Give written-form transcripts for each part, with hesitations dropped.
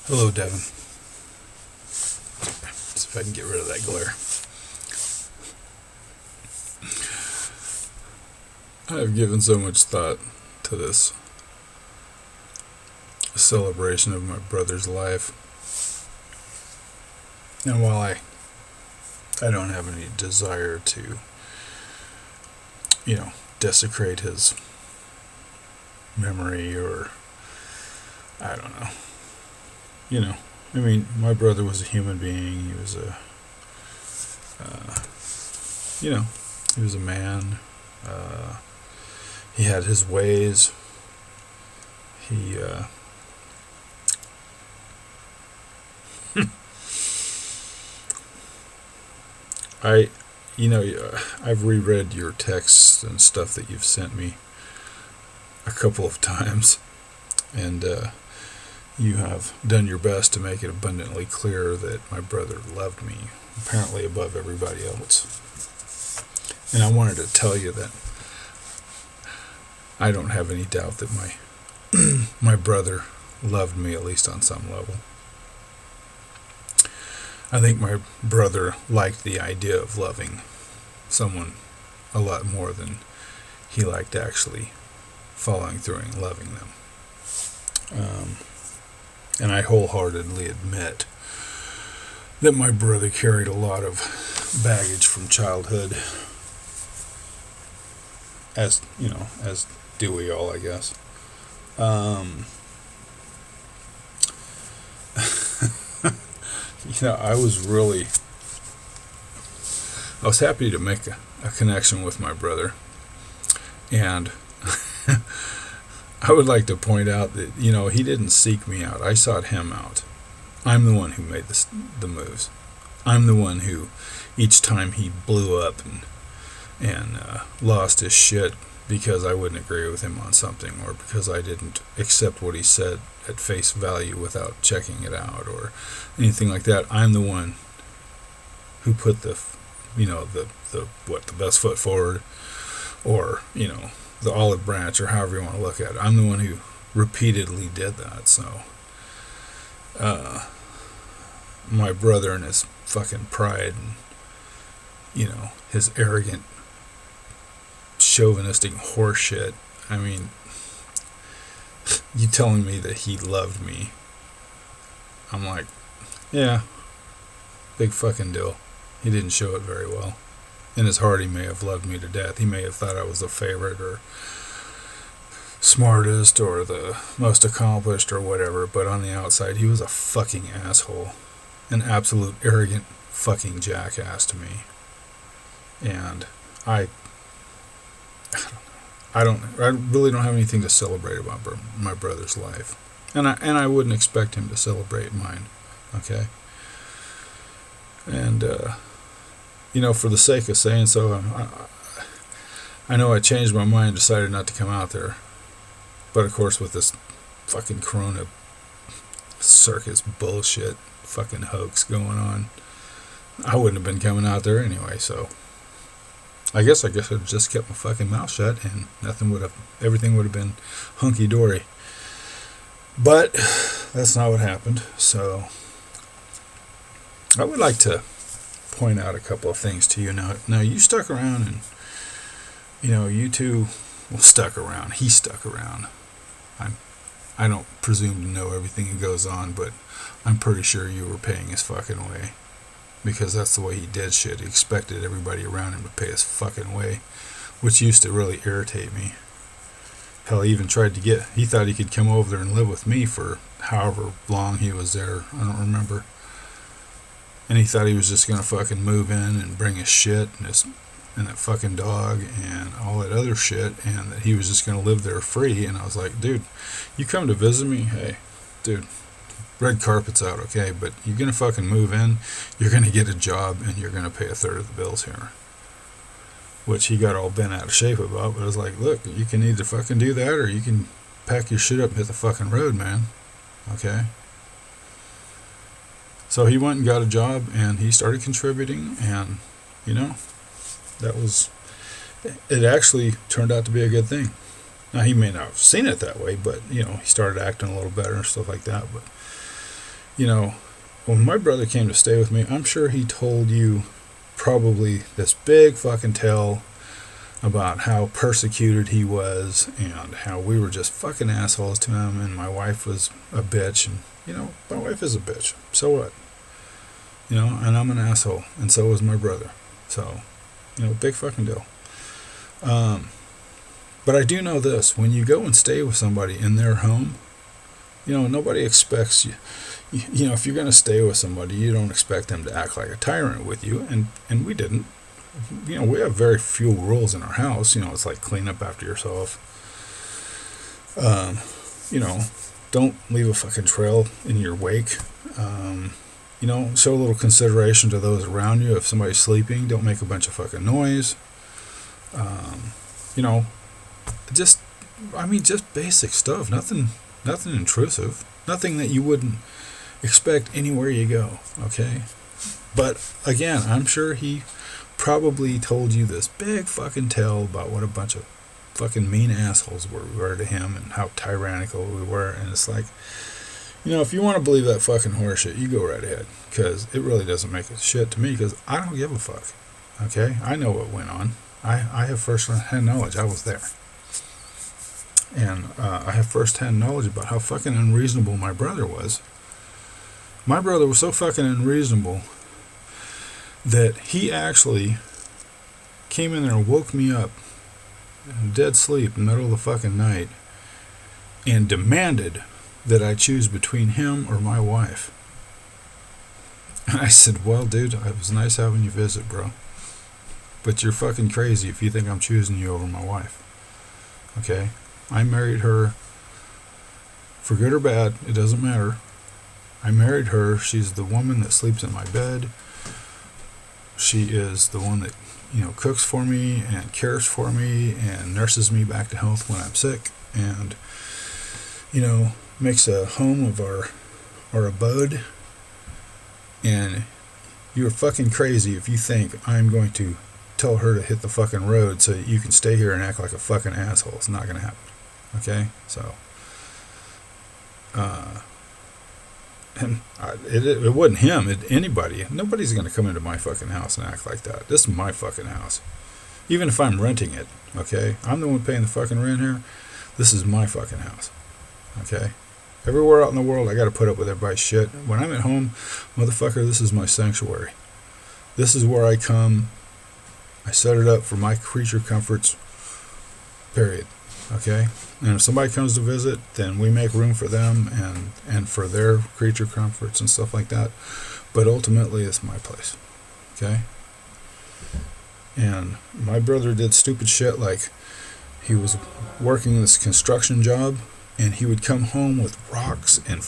Hello, Devin. See if I can get rid of that glare. I have given so much thought to this celebration of my brother's life. And while I don't have any desire to, desecrate his memory or, I don't know. My brother was a human being. He was he was a man. He had his ways. He, I've reread your texts and stuff that you've sent me a couple of times, and you have done your best to make it abundantly clear that my brother loved me, apparently above everybody else. And I wanted to tell you that I don't have any doubt that my brother loved me, at least on some level. I think my brother liked the idea of loving someone a lot more than he liked actually following through and loving them. And I wholeheartedly admit that my brother carried a lot of baggage from childhood, as do we all, I guess. I was happy to make a connection with my brother, and I would like to point out that, he didn't seek me out. I sought him out. I'm the one who made the moves. I'm the one who, each time he blew up and lost his shit because I wouldn't agree with him on something, or because I didn't accept what he said at face value without checking it out or anything like that, I'm the one who put the best foot forward, or, the olive branch, or however you want to look at it. I'm the one who repeatedly did that. So my brother and his fucking pride and, his arrogant chauvinistic horseshit. I mean, you telling me that he loved me, I'm like, yeah, big fucking deal. He didn't show it very well. In his heart, he may have loved me to death. He may have thought I was the favorite or smartest or the most accomplished or whatever, but on the outside, he was a fucking asshole. An absolute arrogant fucking jackass to me. And I really don't have anything to celebrate about my brother's life. And I wouldn't expect him to celebrate mine. Okay? And, for the sake of saying so, I know I changed my mind, decided not to come out there. But of course, with this fucking corona circus bullshit fucking hoax going on, I wouldn't have been coming out there anyway, so I guess I'd just kept my fucking mouth shut and everything would have been hunky-dory. But that's not what happened, so I would like to point out a couple of things to you. Now you stuck around, and you two stuck around. He stuck around. I don't presume to know everything that goes on, but I'm pretty sure you were paying his fucking way, because that's the way he did shit. He expected everybody around him to pay his fucking way, which used to really irritate me. Hell, he even he thought he could come over there and live with me for however long he was there. I don't remember. And he thought he was just going to fucking move in and bring his shit and that fucking dog and all that other shit, and that he was just going to live there free. And I was like, dude, you come to visit me? Hey, dude, red carpet's out, okay? But you're going to fucking move in, you're going to get a job, and you're going to pay a third of the bills here. Which he got all bent out of shape about, but I was like, look, you can either fucking do that, or you can pack your shit up and hit the fucking road, man. Okay? So he went and got a job, and he started contributing, and, it actually turned out to be a good thing. Now, he may not have seen it that way, but, he started acting a little better and stuff like that, but when my brother came to stay with me, I'm sure he told you probably this big fucking tale about how persecuted he was and how we were just fucking assholes to him, and my wife was a bitch, and my wife is a bitch, so what? And I'm an asshole, and so was my brother, so big fucking deal. But I do know this: when you go and stay with somebody in their home, nobody expects you. If you're going to stay with somebody, you don't expect them to act like a tyrant with you, and we didn't. We have very few rules in our house. It's like clean up after yourself. Don't leave a fucking trail in your wake. Show a little consideration to those around you. If somebody's sleeping, don't make a bunch of fucking noise. Just basic stuff. Nothing intrusive. Nothing that you wouldn't expect anywhere you go. Okay? But again, I'm sure he probably told you this big fucking tale about what a bunch of fucking mean assholes we were to him and how tyrannical we were. And it's like, if you want to believe that fucking horseshit, you go right ahead, because it really doesn't make a shit to me, because I don't give a fuck. Okay? I know what went on. I have first-hand knowledge. I was there. And I have first-hand knowledge about how fucking unreasonable my brother was. My brother was so fucking unreasonable that he actually came in there and woke me up in dead sleep in the middle of the fucking night and demanded that I choose between him or my wife. And I said, well, dude, it was nice having you visit, bro, but you're fucking crazy if you think I'm choosing you over my wife. Okay? I married her for good or bad. It doesn't matter. I married her. She's the woman that sleeps in my bed. She is the one that, cooks for me and cares for me and nurses me back to health when I'm sick, and, makes a home of our abode. And you're fucking crazy if you think I'm going to tell her to hit the fucking road so that you can stay here and act like a fucking asshole. It's not going to happen. Okay? So, and it wasn't him. Anybody. Nobody's going to come into my fucking house and act like that. This is my fucking house. Even if I'm renting it. Okay? I'm the one paying the fucking rent here. This is my fucking house. Okay? Everywhere out in the world, I got to put up with everybody's shit. When I'm at home, motherfucker, this is my sanctuary. This is where I come. I set it up for my creature comforts. Period. Okay? And if somebody comes to visit, then we make room for them and for their creature comforts and stuff like that. But ultimately, it's my place. Okay? And my brother did stupid shit, like he was working this construction job, and he would come home with rocks and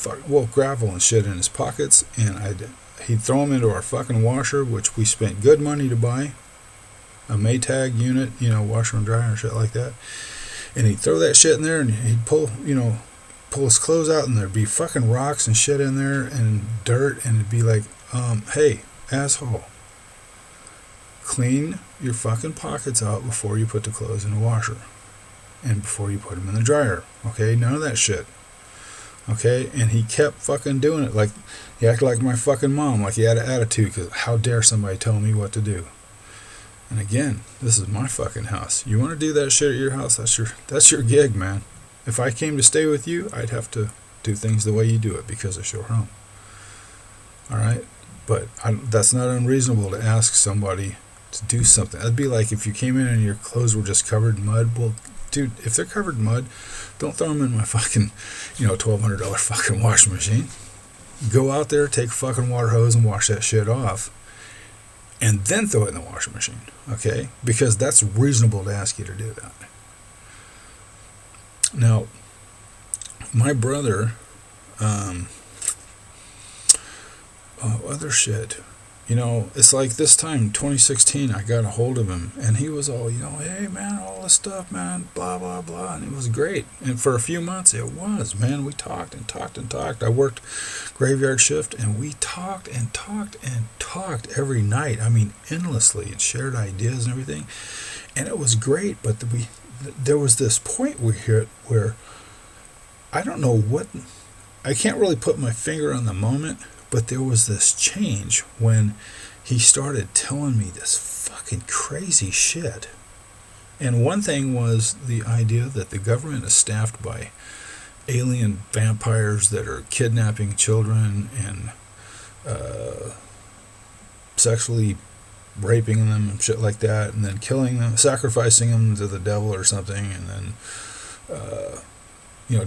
gravel and shit in his pockets, and he'd throw them into our fucking washer, which we spent good money to buy, a Maytag unit, washer and dryer and shit like that. And he'd throw that shit in there, and he'd pull his clothes out, and there'd be fucking rocks and shit in there and dirt, and it'd be like, hey, asshole, clean your fucking pockets out before you put the clothes in the washer and before you put them in the dryer. Okay? None of that shit. Okay? And he kept fucking doing it. Like, he acted like my fucking mom, like he had an attitude, because how dare somebody tell me what to do? And again, this is my fucking house. You want to do that shit at your house? That's your gig, man. If I came to stay with you, I'd have to do things the way you do it, because it's your home. All right? But that's not unreasonable to ask somebody to do something. That'd be like if you came in and your clothes were just covered in mud. Well, dude, if they're covered in mud, don't throw them in my fucking, $1,200 fucking washing machine. Go out there, take a fucking water hose and wash that shit off, and then throw it in the washing machine. Okay? Because that's reasonable to ask you to do that. Now, my brother, other shit. It's like this time, 2016, I got a hold of him, and he was all, hey, man, all this stuff, man, blah, blah, blah, and it was great. And for a few months, it was, man, we talked and talked and talked. I worked graveyard shift, and we talked and talked and talked every night. I mean, endlessly, and shared ideas and everything, and it was great. But there was this point we hit where I don't know what I can't really put my finger on the moment, but there was this change when he started telling me this fucking crazy shit. And one thing was the idea that the government is staffed by alien vampires that are kidnapping children and sexually raping them and shit like that, and then killing them, sacrificing them to the devil or something, and then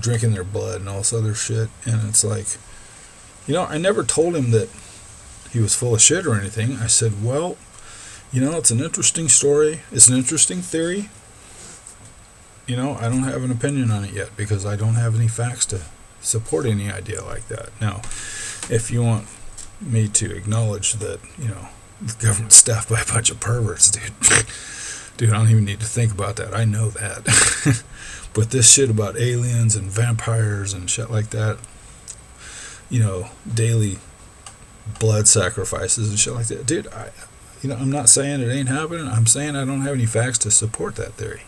drinking their blood and all this other shit. And it's like, I never told him that he was full of shit or anything. I said, well, it's an interesting story. It's an interesting theory. I don't have an opinion on it yet because I don't have any facts to support any idea like that. Now, if you want me to acknowledge that, the government's staffed by a bunch of perverts, dude, I don't even need to think about that. I know that. But this shit about aliens and vampires and shit like that, daily blood sacrifices and shit like that, dude, I'm not saying it ain't happening. I'm saying I don't have any facts to support that theory.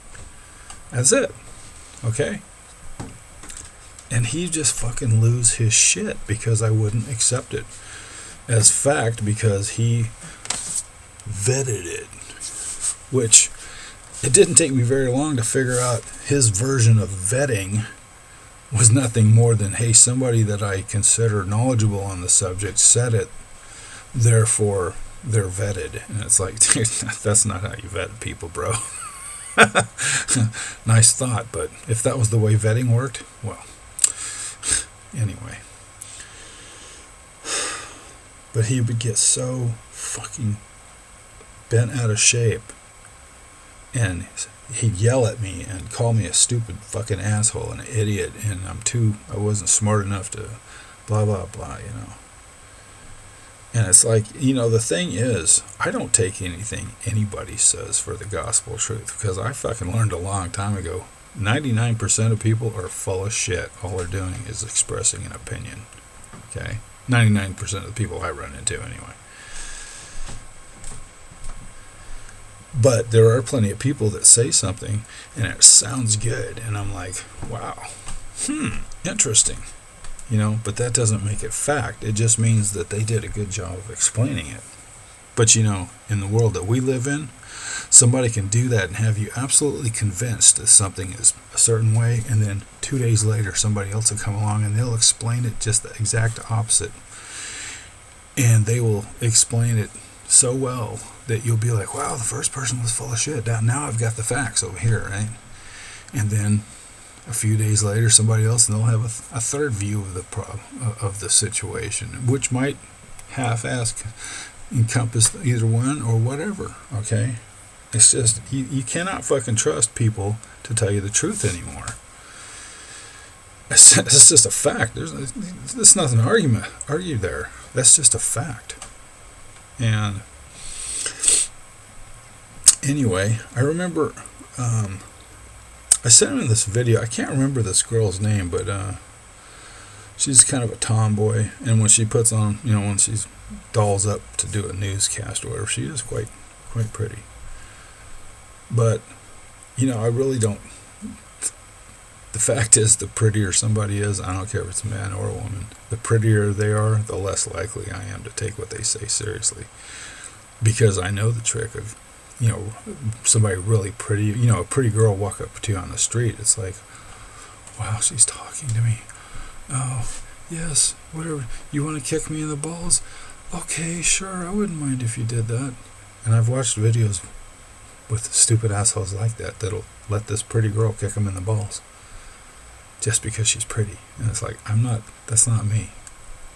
That's it. Okay? And he just fucking lose his shit because I wouldn't accept it as fact because he vetted it. Which, it didn't take me very long to figure out his version of vetting was nothing more than, hey, somebody that I consider knowledgeable on the subject said it, therefore they're vetted. And it's like, dude, that's not how you vet people, bro. Nice thought, but if that was the way vetting worked, well, anyway. But he would get so fucking bent out of shape, and he'd yell at me and call me a stupid fucking asshole and an idiot, and I wasn't smart enough to blah blah blah, And it's like, the thing is, I don't take anything anybody says for the gospel truth, because I fucking learned a long time ago, 99% of people are full of shit. All they're doing is expressing an opinion. Okay? 99% of the people I run into anyway. But there are plenty of people that say something and it sounds good, and I'm like, wow, interesting. But that doesn't make it fact. It just means that they did a good job of explaining it. But in the world that we live in, somebody can do that and have you absolutely convinced that something is a certain way, and then 2 days later somebody else will come along and they'll explain it just the exact opposite. And they will explain it so well that you'll be like, wow, the first person was full of shit. Now I've got the facts over here, right? And then a few days later, somebody else, and they'll have a third view of the problem of the situation, which might half-ass encompass either one or whatever. Okay, it's just you cannot fucking trust people to tell you the truth anymore. It's just a fact. There's nothing to argue there. That's just a fact. And anyway, I remember. I sent him this video. I can't remember this girl's name, but she's kind of a tomboy. And when she puts on, when she's dolls up to do a newscast or whatever, she is quite pretty. But, I really don't. The fact is, the prettier somebody is, I don't care if it's a man or a woman, the prettier they are, the less likely I am to take what they say seriously. Because I know the trick of, somebody really pretty, a pretty girl walk up to you on the street. It's like, wow, she's talking to me. Oh, yes, whatever. You want to kick me in the balls? Okay, sure, I wouldn't mind if you did that. And I've watched videos with stupid assholes like that that'll let this pretty girl kick them in the balls just because she's pretty. And it's like, that's not me.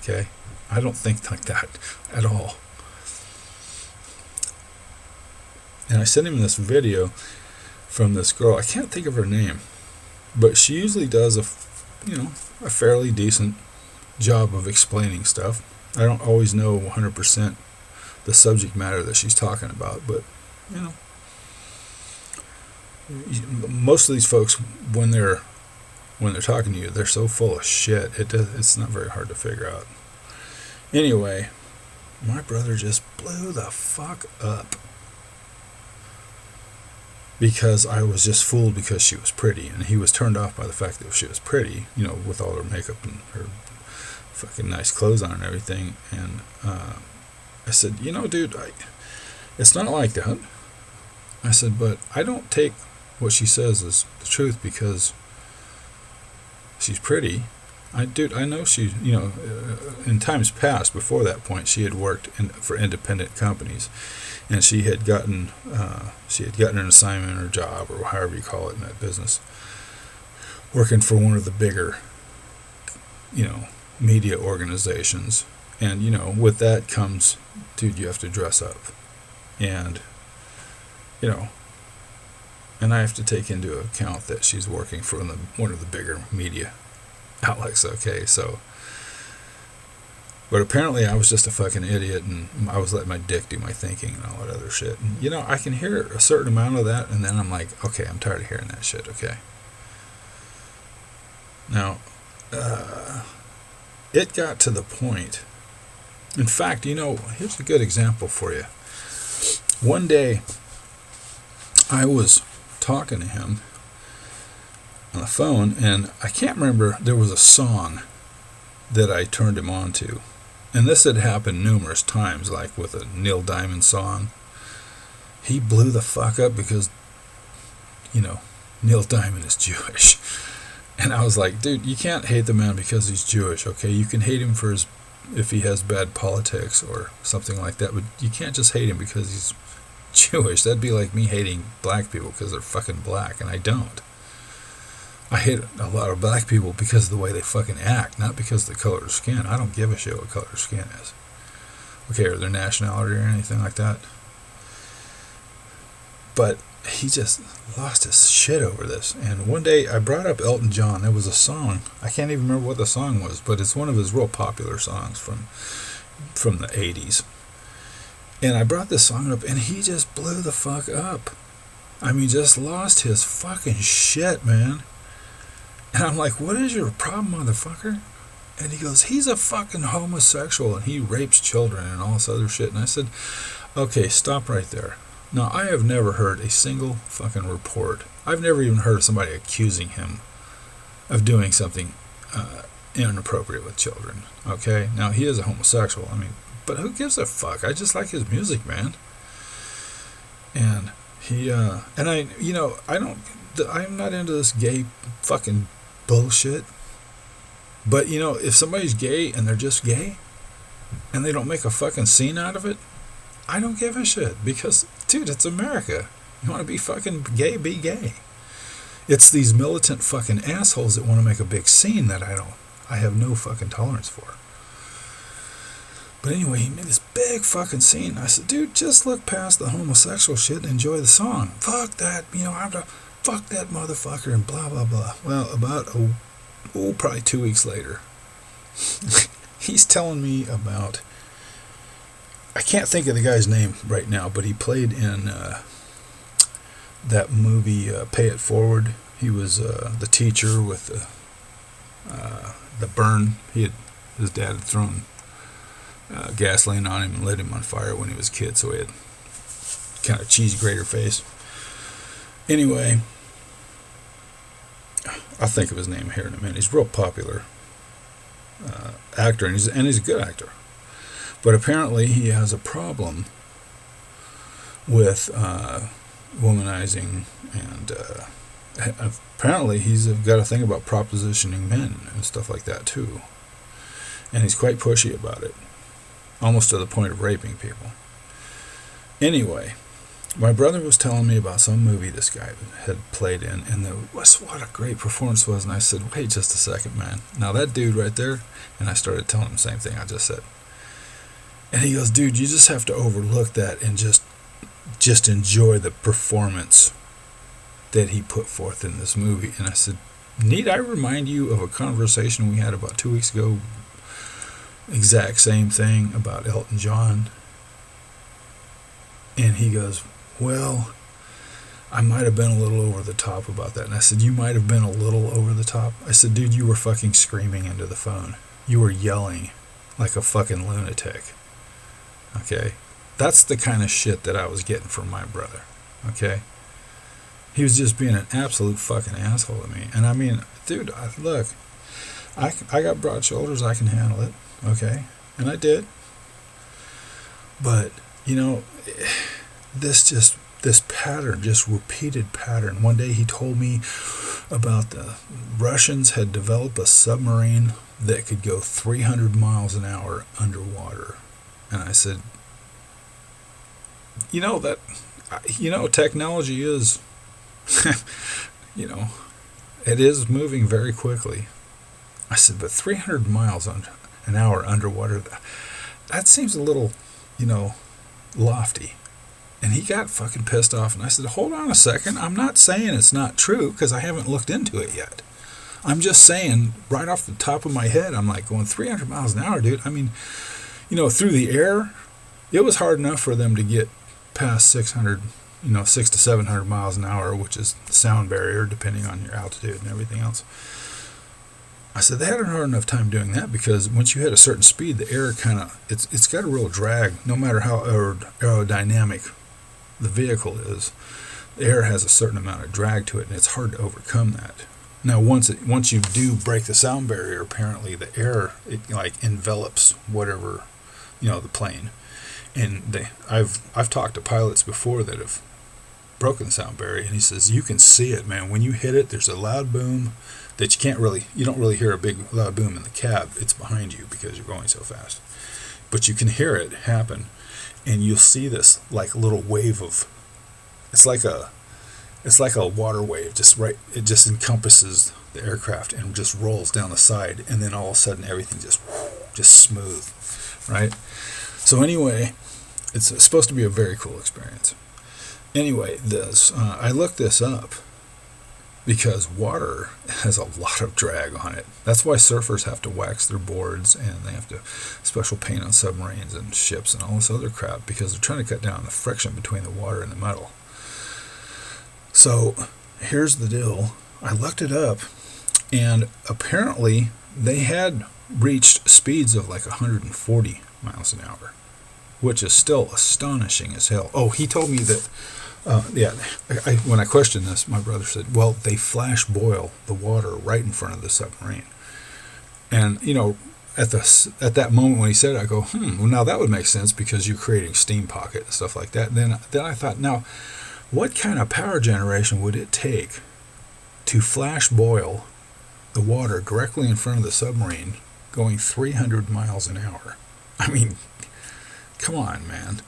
Okay? I don't think like that at all. And I sent him this video from this girl. I can't think of her name, but she usually does a fairly decent job of explaining stuff. I don't always know 100% the subject matter that she's talking about, but most of these folks, when they're talking to you, they're so full of shit. It's not very hard to figure out. Anyway, my brother just blew the fuck up. Because I was just fooled because she was pretty, and he was turned off by the fact that she was pretty, with all her makeup and her fucking nice clothes on and everything. And I said, dude, it's not like that. I said, but I don't take what she says as the truth because she's pretty. I know she, in times past, before that point, she had worked for independent companies, and she had gotten an assignment or job, or however you call it in that business, working for one of the bigger, media organizations. And, with that comes, dude, you have to dress up. And, and I have to take into account that she's working for one of the bigger media outlets, okay? So, but apparently I was just a fucking idiot, and I was letting my dick do my thinking and all that other shit. And, I can hear a certain amount of that, and then I'm like, okay, I'm tired of hearing that shit, okay? Now, it got to the point. In fact, here's a good example for you. One day, I was talking to him on the phone, and I can't remember, there was a song that I turned him on to. And this had happened numerous times, like with a Neil Diamond song. He blew the fuck up because, Neil Diamond is Jewish. And I was like, dude, you can't hate the man because he's Jewish, okay? You can hate him for if he has bad politics or something like that, but you can't just hate him because he's Jewish. That'd be like me hating black people because they're fucking black, and I don't. I hate a lot of black people because of the way they fucking act, not because of the color of their skin. I don't give a shit what color their skin is. Okay, or their nationality or anything like that. But he just lost his shit over this. And one day I brought up Elton John. There was a song. I can't even remember what the song was, but it's one of his real popular songs from the 80s. And I brought this song up, and he just blew the fuck up. I mean, just lost his fucking shit, man. And I'm like, what is your problem, motherfucker? And he goes, he's a fucking homosexual, and he rapes children and all this other shit. And I said, okay, stop right there. Now, I have never heard a single fucking report. I've never even heard of somebody accusing him of doing something inappropriate with children. Okay? Now, he is a homosexual. I mean, but who gives a fuck? I just like his music, man. And he, and I, I'm not into this gay fucking bullshit. But, if somebody's gay and they're just gay, and they don't make a fucking scene out of it, I don't give a shit. Because, dude, it's America. You want to be fucking gay, be gay. It's these militant fucking assholes that want to make a big scene that I have no fucking tolerance for. But anyway, he made this big fucking scene. I said, dude, just look past the homosexual shit and enjoy the song. Fuck that, fuck that motherfucker and blah, blah, blah. Well, about, probably 2 weeks later, he's telling me about, I can't think of the guy's name right now, but he played in that movie, Pay It Forward. He was the teacher with the burn. His dad had thrown gasoline on him and lit him on fire when he was a kid, so he had kind of cheese grater face. Anyway, I'll think of his name here in a minute. He's a real popular actor, and he's a good actor. But apparently he has a problem with womanizing, and apparently he's got a thing about propositioning men and stuff like that too. And he's quite pushy about it, almost to the point of raping people. Anyway, my brother was telling me about some movie this guy had played in, and what a great performance was. And I said, wait just a second, man. Now that dude right there, and I started telling him the same thing I just said. And he goes, dude, you just have to overlook that and just enjoy the performance that he put forth in this movie. And I said, need I remind you of a conversation we had about 2 weeks ago? Exact same thing about Elton John. And he goes, well, I might have been a little over the top about that. And I said, you might have been a little over the top? I said, dude, you were fucking screaming into the phone. You were yelling like a fucking lunatic. Okay? That's the kind of shit that I was getting from my brother. Okay? He was just being an absolute fucking asshole to me. And I mean, dude, look, I got broad shoulders, I can handle it, okay? And I did. But, this pattern, just repeated pattern. One day he told me about the Russians had developed a submarine that could go 300 miles an hour underwater. And I said, technology is, it is moving very quickly. I said, but 300 miles an hour underwater, that seems a little, lofty. And he got fucking pissed off, and I said, hold on a second, I'm not saying it's not true, because I haven't looked into it yet. I'm just saying, right off the top of my head, I'm like, going 300 miles an hour, dude. I mean, through the air, it was hard enough for them to get past 600, 600 to 700 miles an hour, which is the sound barrier, depending on your altitude and everything else. I said, they had a hard enough time doing that, because once you hit a certain speed, the air it's got a real drag, no matter how aerodynamic the vehicle is. The air has a certain amount of drag to it, and it's hard to overcome that. Now, once you do break the sound barrier, apparently the air envelops whatever, the plane. And I've talked to pilots before that have broken the sound barrier, and he says you can see it, man. When you hit it, there's a loud boom that you don't really hear a big loud boom in the cab. It's behind you because you're going so fast, but you can hear it happen, and you'll see this little wave of, it's like a water wave, it just encompasses the aircraft and just rolls down the side, and then all of a sudden everything just smooth, right? So anyway, it's supposed to be a very cool experience. Anyway, I looked this up because water has a lot of drag on it. That's why surfers have to wax their boards, and they have to special paint on submarines and ships and all this other crap, because they're trying to cut down the friction between the water and the metal. So here's the deal. I looked it up, and apparently they had reached speeds of 140 miles an hour, which is still astonishing as hell. Oh, he told me that, when I questioned this, my brother said, well, they flash boil the water right in front of the submarine. And, at that moment when he said it, I go, well, now that would make sense, because you're creating steam pocket and stuff like that. Then I thought, now, what kind of power generation would it take to flash boil the water directly in front of the submarine going 300 miles an hour? I mean, come on, man.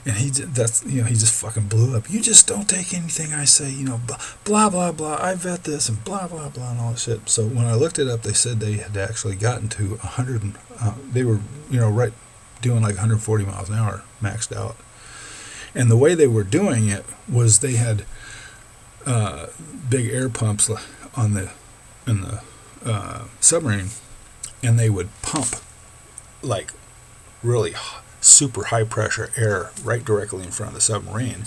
And he just fucking blew up. You just don't take anything I say, blah, blah, blah, I vet this, and blah, blah, blah, and all that shit. So when I looked it up, they said they had actually gotten to 100, they were, right, doing 140 miles an hour, maxed out. And the way they were doing it was they had big air pumps in the submarine, and they would pump really super high pressure air right directly in front of the submarine,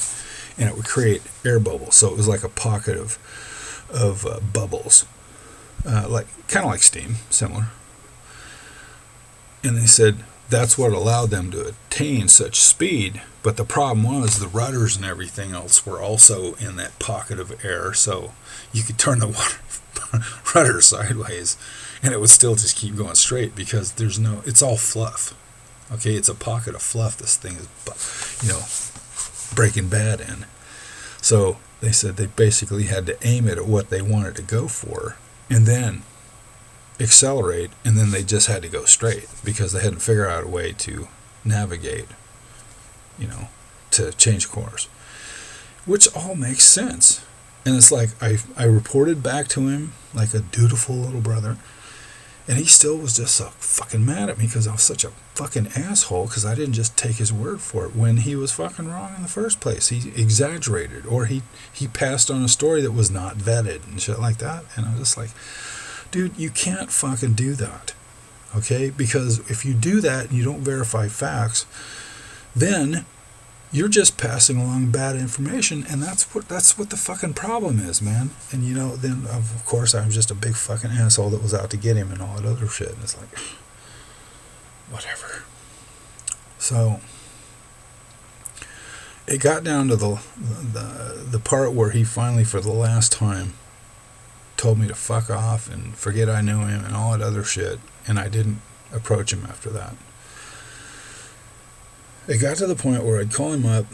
and it would create air bubbles. So it was like a pocket of bubbles, kind of like steam, similar. And they said that's what allowed them to attain such speed. But the problem was the rudders and everything else were also in that pocket of air, so you could turn the rudder sideways, and it would still just keep going straight, because it's all fluff. Okay, it's a pocket of fluff this thing is, Breaking Bad in. So they said they basically had to aim it at what they wanted to go for, and then accelerate, and then they just had to go straight, because they hadn't figured out a way to navigate, to change course, which all makes sense. And it's I reported back to him like a dutiful little brother, and he still was just so fucking mad at me because I was such a fucking asshole, because I didn't just take his word for it when he was fucking wrong in the first place. He exaggerated, or he passed on a story that was not vetted and shit like that. And I was just like, dude, you can't fucking do that, okay? Because if you do that and you don't verify facts, then you're just passing along bad information, and that's what the fucking problem is, man. And then of course I was just a big fucking asshole that was out to get him and all that other shit. And it's like, whatever. So it got down to the part where he finally, for the last time, told me to fuck off and forget I knew him and all that other shit, and I didn't approach him after that. It got to the point where I'd call him up,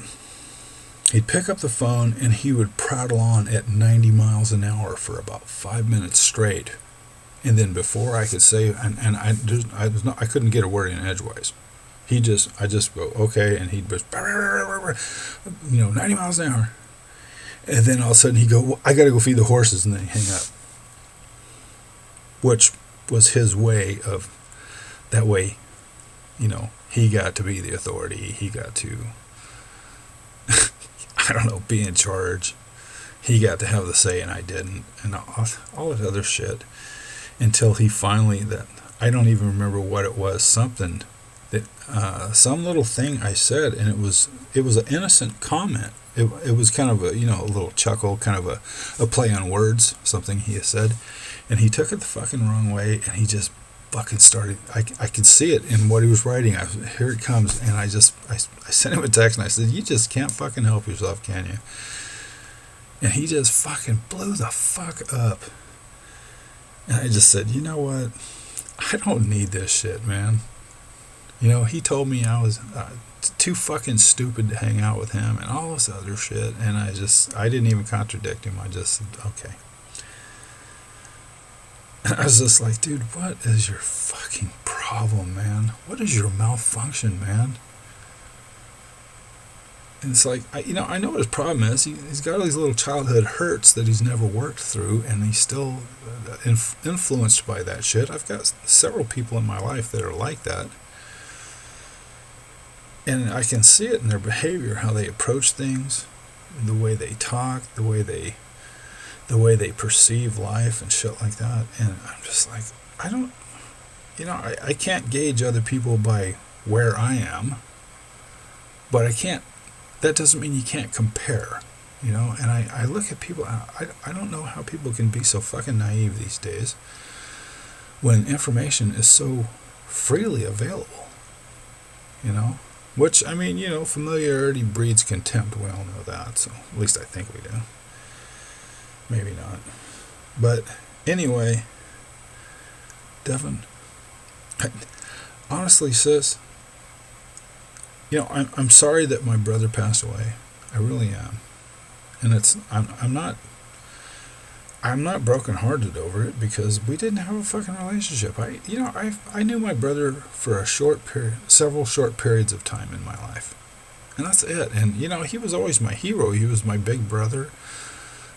he'd pick up the phone, and he would prattle on at 90 miles an hour for about 5 minutes straight. And then before I could say, I couldn't get a word in edgewise. I just go, okay, and he'd just, 90 miles an hour. And then all of a sudden he'd go, well, I got to go feed the horses, and then he'd hang up. Which was his way of, that way, he got to be the authority. He got to, I don't know, be in charge. He got to have the say, and I didn't. And all that other shit. Until he finally, I don't even remember what it was, something that, some little thing I said, and it was an innocent comment. It was kind of a, a little chuckle, kind of a play on words, something he had said. And he took it the fucking wrong way, and he just fucking started, I could see it in what he was writing. Here it comes, and I sent him a text, and I said, you just can't fucking help yourself, can you? And he just fucking blew the fuck up. And I just said, you know what? I don't need this shit, man. He told me I was too fucking stupid to hang out with him and all this other shit. And I didn't even contradict him. I just said, okay. And I was just like, dude, what is your fucking problem, man? What is your malfunction, man? And it's like, I know what his problem is. He's got all these little childhood hurts that he's never worked through, and he's still influenced by that shit. I've got several people in my life that are like that. And I can see it in their behavior, how they approach things, the way they talk, the way they perceive life and shit like that. And I'm just like, I can't gauge other people by where I am, but that doesn't mean you can't compare, and I look at people, I don't know how people can be so fucking naive these days when information is so freely available, which, familiarity breeds contempt. We all know that, so at least I think we do. Maybe not. But anyway, Devin, honestly, sis, I'm sorry that my brother passed away. I really am. And I'm not brokenhearted over it, because we didn't have a fucking relationship. I knew my brother for several short periods of time in my life. And that's it. And, he was always my hero. He was my big brother.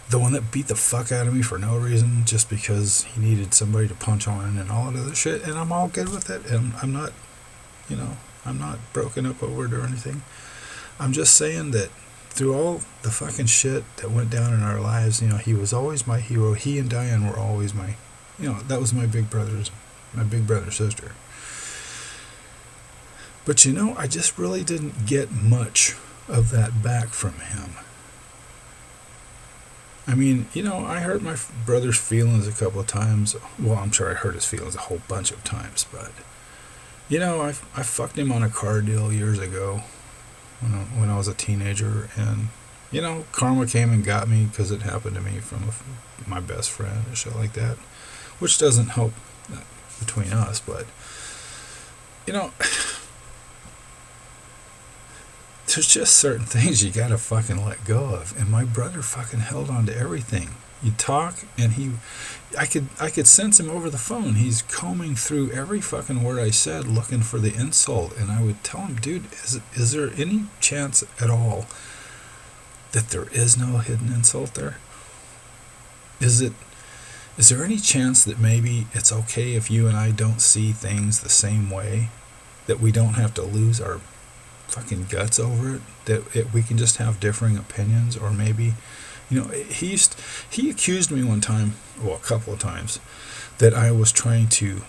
The one that beat the fuck out of me for no reason, just because he needed somebody to punch on and all that other shit. And I'm all good with it. And I'm not, I'm not broken up over it or anything. I'm just saying that through all the fucking shit that went down in our lives, he was always my hero. He and Diane were always my, that was my big brother's sister. But I just really didn't get much of that back from him. I hurt my brother's feelings a couple of times. Well, I'm sure I hurt his feelings a whole bunch of times, but I fucked him on a car deal years ago when I was a teenager, and karma came and got me because it happened to me from my best friend and shit like that, which doesn't help between us, but there's just certain things you gotta fucking let go of, and my brother fucking held on to everything. You talk, and I could sense him over the phone. He's combing through every fucking word I said, looking for the insult. And I would tell him, dude, is there any chance at all that there is no hidden insult there? Is there any chance that maybe it's okay if you and I don't see things the same way? That we don't have to lose our fucking guts over it? That we can just have differing opinions? Or maybe... he accused me one time, well, a couple of times, that I was trying to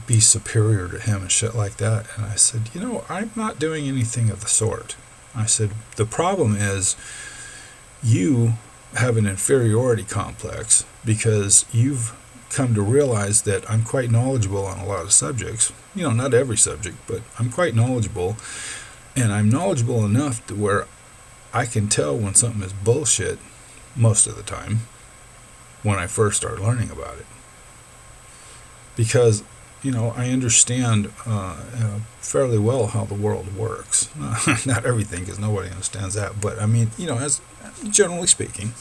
be superior to him and shit like that. And I said, I'm not doing anything of the sort. I said, the problem is you have an inferiority complex because you've come to realize that I'm quite knowledgeable on a lot of subjects. Not every subject, but I'm quite knowledgeable. And I'm knowledgeable enough to where I can tell when something is bullshit most of the time. when I first started learning about it. Because, I understand fairly well how the world works. Not everything, because nobody understands that. But, as generally speaking,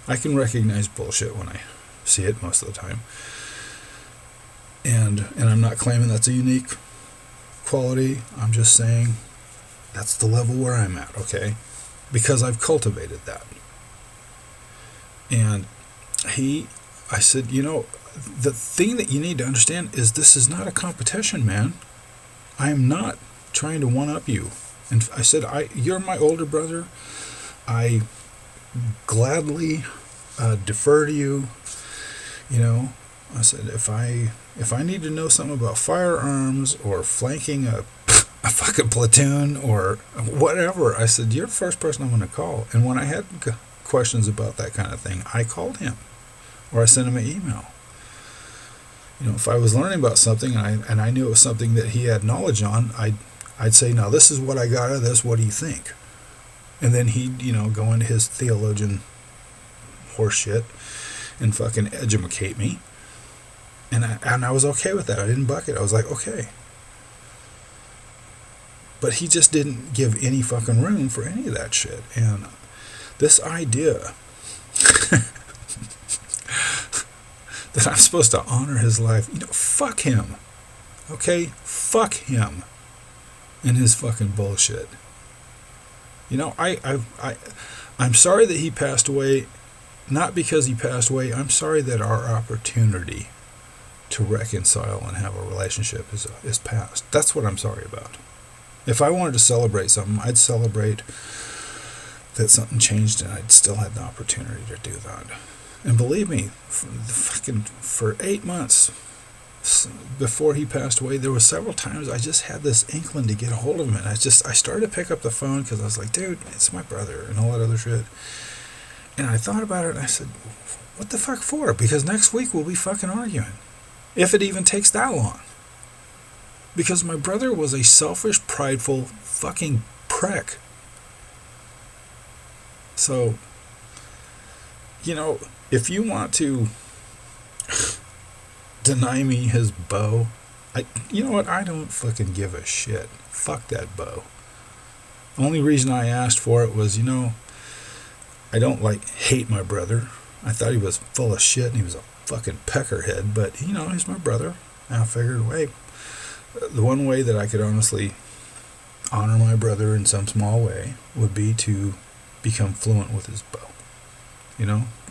I can recognize bullshit when I see it most of the time. And I'm not claiming that's a unique quality. I'm just saying that's the level where I'm at, okay? Because I've cultivated that. And I said, the thing that you need to understand is this is not a competition, man. I am not trying to one-up you. And I said, you're my older brother. I gladly defer to you. I said, if I need to know something about firearms or flanking a fucking platoon or whatever, I said, you're the first person I'm going to call. And when I had questions about that kind of thing, I called him or I sent him an email. If I was learning about something and I knew it was something that he had knowledge on, I'd say, now this is what I got out of this, what do you think? And then he'd, go into his theologian horseshit and fucking educate me. And I was okay with that. I didn't buck it. I was like, okay. But he just didn't give any fucking room for any of that shit. And this idea that I'm supposed to honor his life, fuck him. Okay? Fuck him and his fucking bullshit. I'm sorry that he passed away. Not because he passed away. I'm sorry that our opportunity to reconcile and have a relationship is past. That's what I'm sorry about. If I wanted to celebrate something, I'd celebrate that something changed and I'd still had the opportunity to do that. And believe me, for 8 months before he passed away, there were several times I just had this inkling to get a hold of him. And I started to pick up the phone because I was like, dude, it's my brother and all that other shit. And I thought about it and I said, what the fuck for? Because next week we'll be fucking arguing. If it even takes that long. Because my brother was a selfish, prideful fucking prick. So, if you want to deny me his bow, you know what? I don't fucking give a shit. Fuck that bow. The only reason I asked for it was, I don't hate my brother. I thought he was full of shit and he was a fucking peckerhead, but he's my brother. And I figured, the one way that I could honestly honor my brother in some small way would be to become fluent with his bow.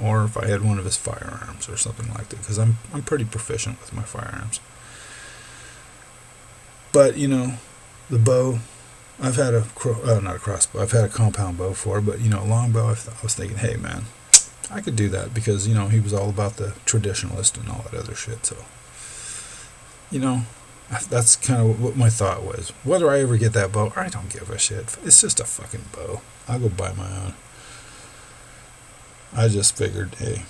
Or if I had one of his firearms or something like that, because I'm pretty proficient with my firearms. But the bow, I've had not a crossbow, I've had a compound bow before, but a long bow, I was thinking, hey man, I could do that because he was all about the traditionalist and all that other shit. So that's kind of what my thought was. Whether I ever get that bow, I don't give a shit. It's just a fucking bow. I'll go buy my own. I just figured, hey,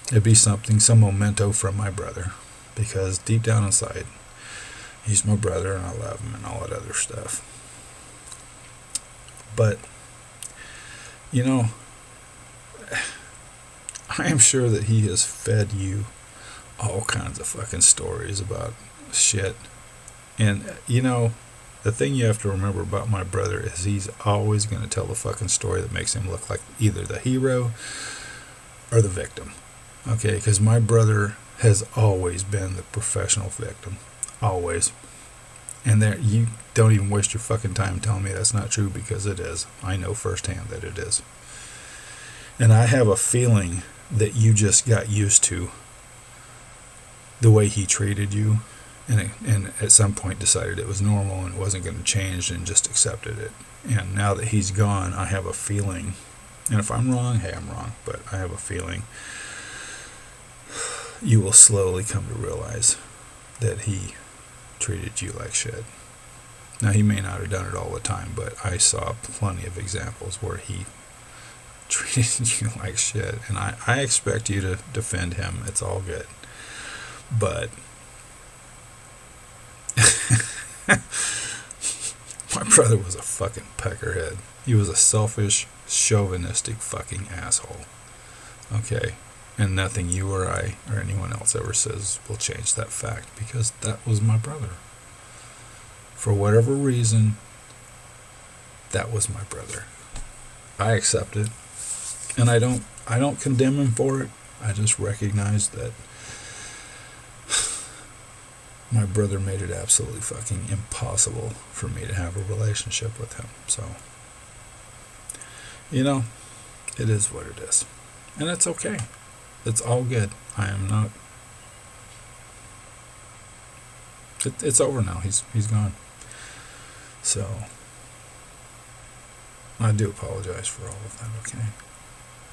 it'd be some memento from my brother, because deep down inside, he's my brother and I love him and all that other stuff. But, I am sure that he has fed you all kinds of fucking stories about shit. And, the thing you have to remember about my brother is he's always going to tell the fucking story that makes him look like either the hero or the victim. Okay, because my brother has always been the professional victim. Always. And you don't even waste your fucking time telling me that's not true, because it is. I know firsthand that it is. And I have a feeling that you just got used to the way he treated you, and at some point decided it was normal and it wasn't going to change and just accepted it. And now that he's gone, I have a feeling, and if I'm wrong, hey, I'm wrong, but I have a feeling you will slowly come to realize that he treated you like shit. Now, he may not have done it all the time, but I saw plenty of examples where he treated you like shit, and I expect you to defend him. It's all good. But my brother was a fucking peckerhead. He was a selfish, chauvinistic fucking asshole. Okay? And nothing you or I or anyone else ever says will change that fact, because that was my brother. For whatever reason, that was my brother. I accept it, and I don't condemn him for it. I just recognize that my brother made it absolutely fucking impossible for me to have a relationship with him. So, it is what it is. And it's okay. It's all good. I am not... It's over now. He's gone. So, I do apologize for all of that, okay?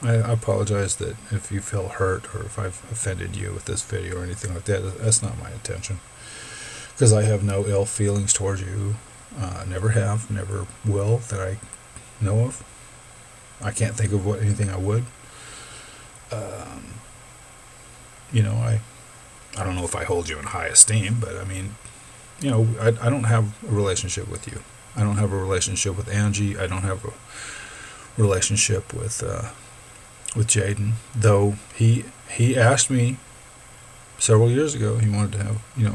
I apologize that if you feel hurt or if I've offended you with this video or anything like that. That's not my intention. Because I have no ill feelings towards you. Never have, never will, that I know of. I can't think of anything I would. I don't know if I hold you in high esteem, but I mean, I don't have a relationship with you. I don't have a relationship with Angie. I don't have a relationship with Jaden. Though he asked me several years ago, he wanted to have, he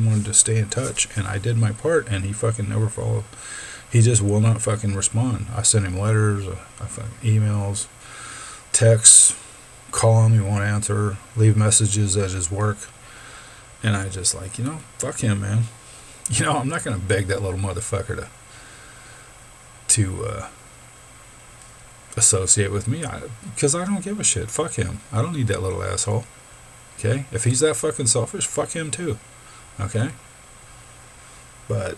wanted to stay in touch, and I did my part, and he fucking never followed. He just will not fucking respond. I sent him letters, emails, texts, call him, he won't answer, leave messages at his work, and I just fuck him, man. I'm not gonna beg that little motherfucker to associate with me, because I don't give a shit. Fuck him. I don't need that little asshole. Okay? If he's that fucking selfish, fuck him too. Okay? But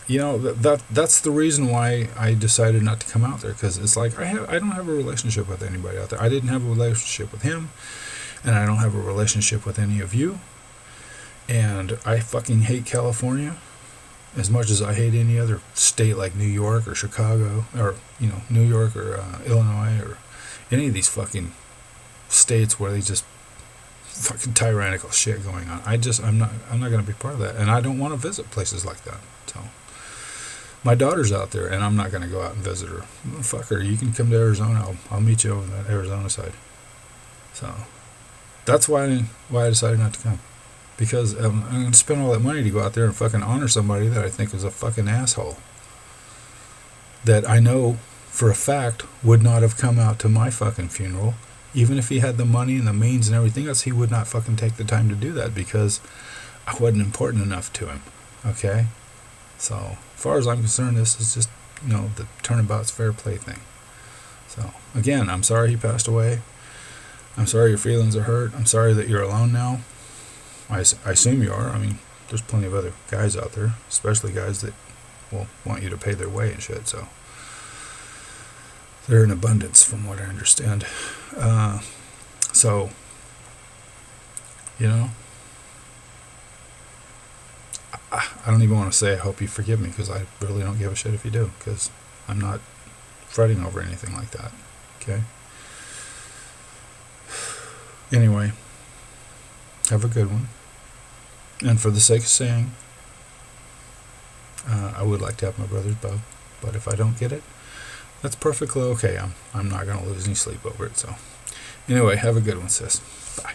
that's the reason why I decided not to come out there, because it's like I don't have a relationship with anybody out there. I didn't have a relationship with him, and I don't have a relationship with any of you. And I fucking hate California as much as I hate any other state like New York or Chicago or New York or Illinois or any of these fucking states where they just fucking tyrannical shit going on. I'm not going to be part of that, and I don't want to visit places like that. So my daughter's out there, and I'm not going to go out and visit her. Fuck her. You can come to Arizona. I'll meet you over on that Arizona side. So that's why I decided not to come. Because I'm going to spend all that money to go out there and fucking honor somebody that I think is a fucking asshole. That I know for a fact would not have come out to my fucking funeral. Even if he had the money and the means and everything else, he would not fucking take the time to do that, because I wasn't important enough to him. Okay? So, as far as I'm concerned, this is just, the turnabout's fair play thing. So, again, I'm sorry he passed away. I'm sorry your feelings are hurt. I'm sorry that you're alone now. I assume you are. I mean, there's plenty of other guys out there, especially guys that will want you to pay their way and shit, so they're in abundance from what I understand. So, I don't even want to say I hope you forgive me, because I really don't give a shit if you do, because I'm not fretting over anything like that. Okay? Anyway, have a good one. And for the sake of saying, I would like to have my brother's bow, but if I don't get it, that's perfectly okay. I'm not going to lose any sleep over it. So anyway, have a good one, sis. Bye.